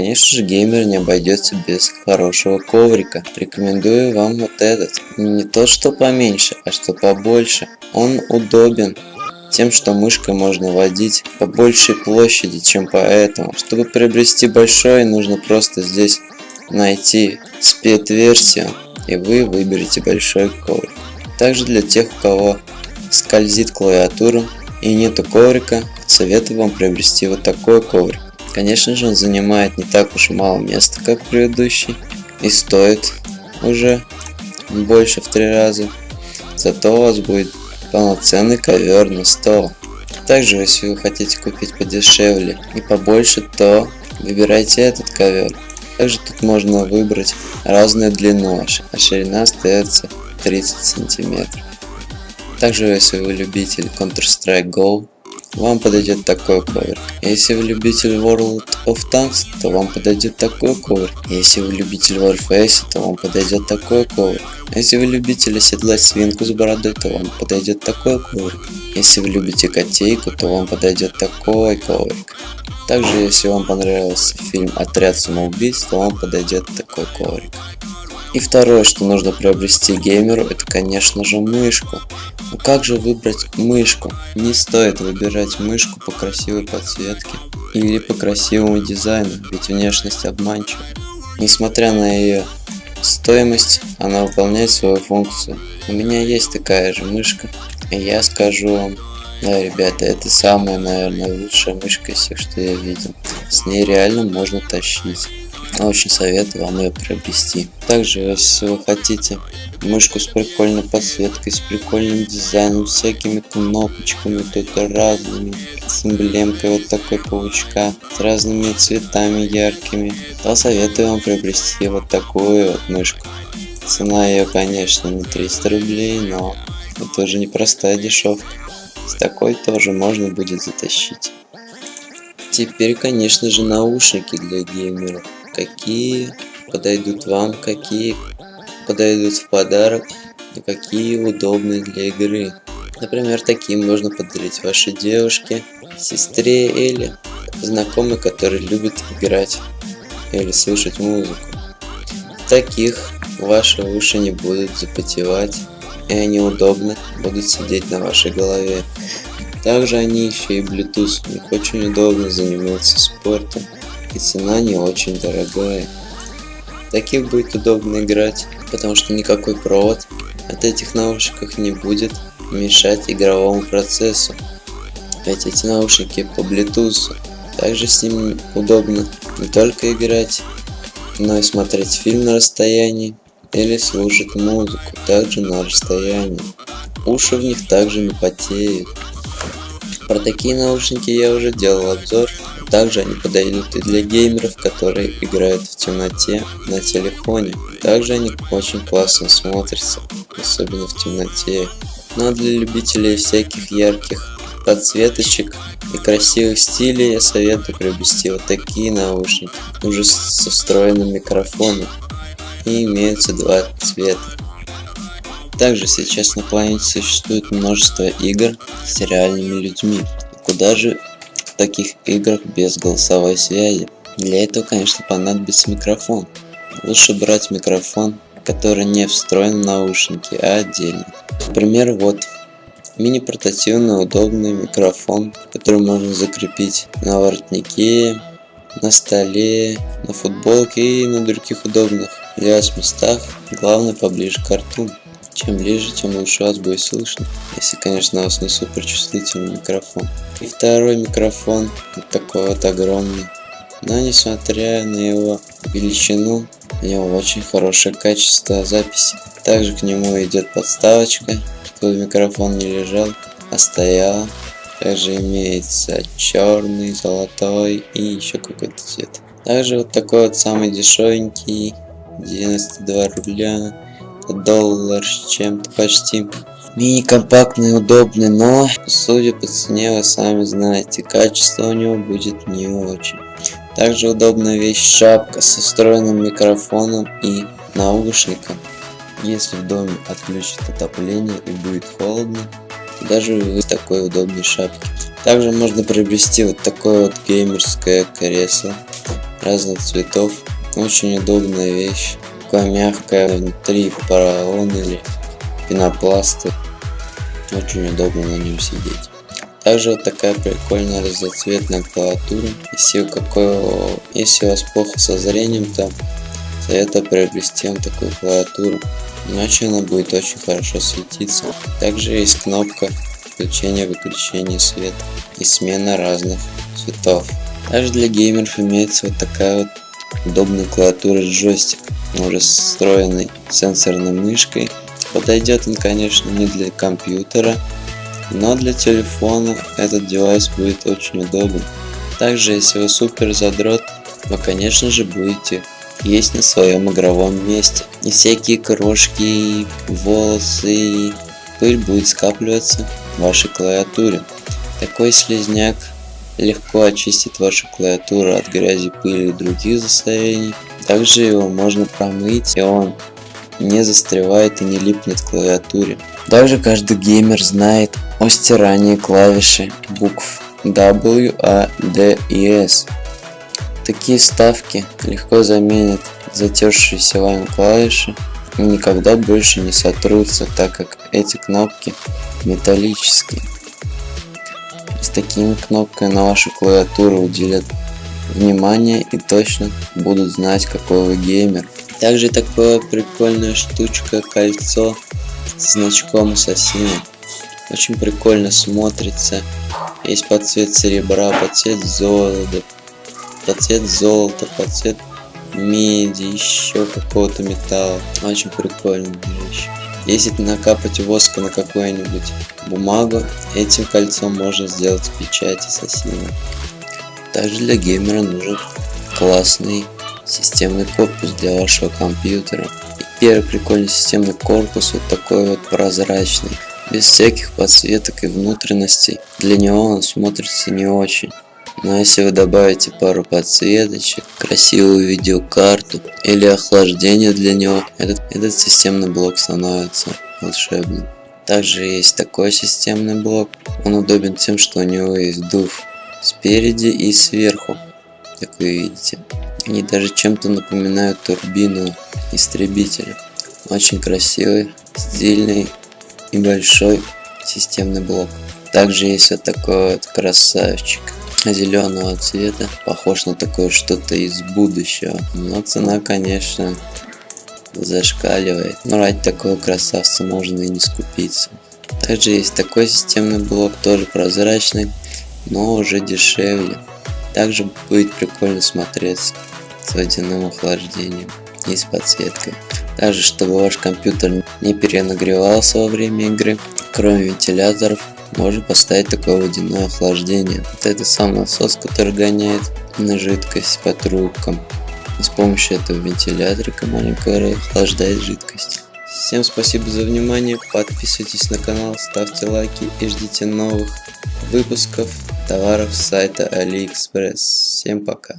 Конечно же, геймер не обойдется без хорошего коврика. Рекомендую вам вот этот. Не тот, что поменьше, а что побольше. Он удобен тем, что мышкой можно водить по большей площади, чем по этому. Чтобы приобрести большой, нужно просто здесь найти спид-версию, и вы выберете большой коврик. Также для тех, у кого скользит клавиатура и нету коврика, советую вам приобрести вот такой коврик. Конечно же, он занимает не так уж и мало места, как предыдущий, и стоит уже больше в 3 раза. Зато у вас будет полноценный ковер на стол. Также, если вы хотите купить подешевле и побольше, то выбирайте этот ковер. Также тут можно выбрать разную длину, а ширина остается 30 сантиметров. Также, если вы любитель Counter-Strike Go, вам подойдет такой коврик. Если вы любитель World of Tanks, то вам подойдет такой коврик. Если вы любитель Warface, то вам подойдет такой коврик. Если вы любитель оседлать свинку с бородой, то вам подойдет такой коврик. Если вы любите котейку, то вам подойдет такой коврик. Также, если вам понравился фильм «Отряд самоубийц», то вам подойдет такой коврик. И второе, что нужно приобрести геймеру, это, конечно же, мышку. Но как же выбрать мышку? Не стоит выбирать мышку по красивой подсветке или по красивому дизайну, ведь внешность обманчива. Несмотря на ее стоимость, она выполняет свою функцию. У меня есть такая же мышка, и я скажу вам, да, ребята, это самая, наверное, лучшая мышка из всех, что я видел. С ней реально можно тащить. Очень советую вам ее приобрести. Также, если вы хотите мышку с прикольной подсветкой, с прикольным дизайном, всякими кнопочками, только разными, с эмблемкой вот такой паучка, с разными цветами яркими, то советую вам приобрести вот такую вот мышку. Цена ее, конечно, не 300 рублей, но это уже не простая дешевка. С такой тоже можно будет затащить. Теперь, конечно же, наушники для геймеров. Какие подойдут вам, какие подойдут в подарок и какие удобны для игры. Например, такие можно подарить вашей девушке, сестре или знакомой, который любит играть или слушать музыку. Таких ваши уши не будут запотевать, и они удобно будут сидеть на вашей голове. Также они еще и Bluetooth, у них очень удобно заниматься спортом, и цена не очень дорогая. Таких будет удобно играть, потому что никакой провод от этих наушников не будет мешать игровому процессу. Ведь эти наушники по Bluetooth. Также с ними удобно не только играть, но и смотреть фильм на расстоянии или слушать музыку также на расстоянии. Уши в них также не потеют. Про такие наушники я уже делал обзор. Также они подойдут и для геймеров, которые играют в темноте на телефоне. Также они очень классно смотрятся, особенно в темноте. Ну а для любителей всяких ярких подсветочек и красивых стилей я советую приобрести вот такие наушники, уже со встроенным микрофоном, и имеются 2 цвета. Также сейчас на планете существует множество игр с реальными людьми. Куда же в таких играх без голосовой связи? Для этого, конечно, понадобится микрофон. Лучше брать микрофон, который не встроен в наушники, а отдельно. Например, вот мини-портативный удобный микрофон, который можно закрепить на воротнике, на столе, на футболке и на других удобных для вас местах. Главное, поближе к рту. Чем ближе, тем лучше вас будет слышно, если, конечно, у вас не супер чувствительный микрофон. И второй микрофон, вот такой вот огромный, но несмотря на его величину, у него очень хорошее качество записи. Также к нему идет подставочка, чтобы микрофон не лежал, а стоял. Также имеется черный, золотой и еще какой-то цвет. Также вот такой вот самый дешевенький, 92 рубля. $1 с чем-то почти. Мини-компактный, удобный, но судя по цене, вы сами знаете, качество у него будет не очень. Также удобная вещь шапка со встроенным микрофоном и наушником. Если в доме отключат отопление и будет холодно, даже в такой удобной шапке. Также можно приобрести вот такое вот геймерское кресло разных цветов. Очень удобная вещь. Такая мягкая, внутри поролон или пенопласты. Очень удобно на нем сидеть. Также вот такая прикольная разноцветная клавиатура. Если у вас плохо со зрением, то советую приобрести вам такую клавиатуру. Иначе она будет очень хорошо светиться. Также есть кнопка включения-выключения света и смена разных цветов. Также для геймеров имеется вот такая вот удобная клавиатура с джойстиком, уже с встроенной сенсорной мышкой. Подойдет он, конечно, не для компьютера, но для телефонов этот девайс будет очень удобен. Также, если вы супер задрот, вы, конечно же, будете есть на своем игровом месте. И всякие крошки, волосы, пыль будет скапливаться в вашей клавиатуре. Такой слизняк легко очистит вашу клавиатуру от грязи, пыли и других засорений. Также его можно промыть, и он не застревает и не липнет к клавиатуре. Также каждый геймер знает о стирании клавиши букв W, A, D и S. Такие вставки легко заменят затершиеся вами клавиши и никогда больше не сотрутся, так как эти кнопки металлические. С такими кнопками на вашу клавиатуру уделят внимание и точно будут знать, какой вы геймер. Также такая прикольная штучка, кольцо с значком ассасина. Очень прикольно смотрится. Есть под цвет серебра, под цвет золота, под цвет меди, еще какого-то металла. Очень прикольная вещь. Если накапать воска на какую-нибудь бумагу, этим кольцом можно сделать печать ассасина. Также для геймера нужен классный системный корпус для вашего компьютера. И первый прикольный системный корпус вот такой вот прозрачный, без всяких подсветок и внутренностей. Для него он смотрится не очень. Но если вы добавите пару подсветочек, красивую видеокарту или охлаждение для него, этот системный блок становится волшебным. Также есть такой системный блок. Он удобен тем, что у него есть дув спереди и сверху, как вы видите. Они даже чем-то напоминают турбину истребителя. Очень красивый, стильный и большой системный блок. Также есть вот такой вот красавчик зеленого цвета, похож на такое что-то из будущего, но цена, конечно, зашкаливает, но ради такого красавца можно и не скупиться. Также есть такой системный блок, тоже прозрачный, но уже дешевле. Также будет прикольно смотреться с водяным охлаждением и с подсветкой. Также, чтобы ваш компьютер не перенагревался во время игры, кроме вентиляторов, можно поставить такое водяное охлаждение. Вот это сам насос, который гоняет на жидкость по трубкам. И с помощью этого вентиляторика маленького охлаждает жидкость. Всем спасибо за внимание, подписывайтесь на канал, ставьте лайки и ждите новых выпусков товаров с сайта AliExpress. Всем пока.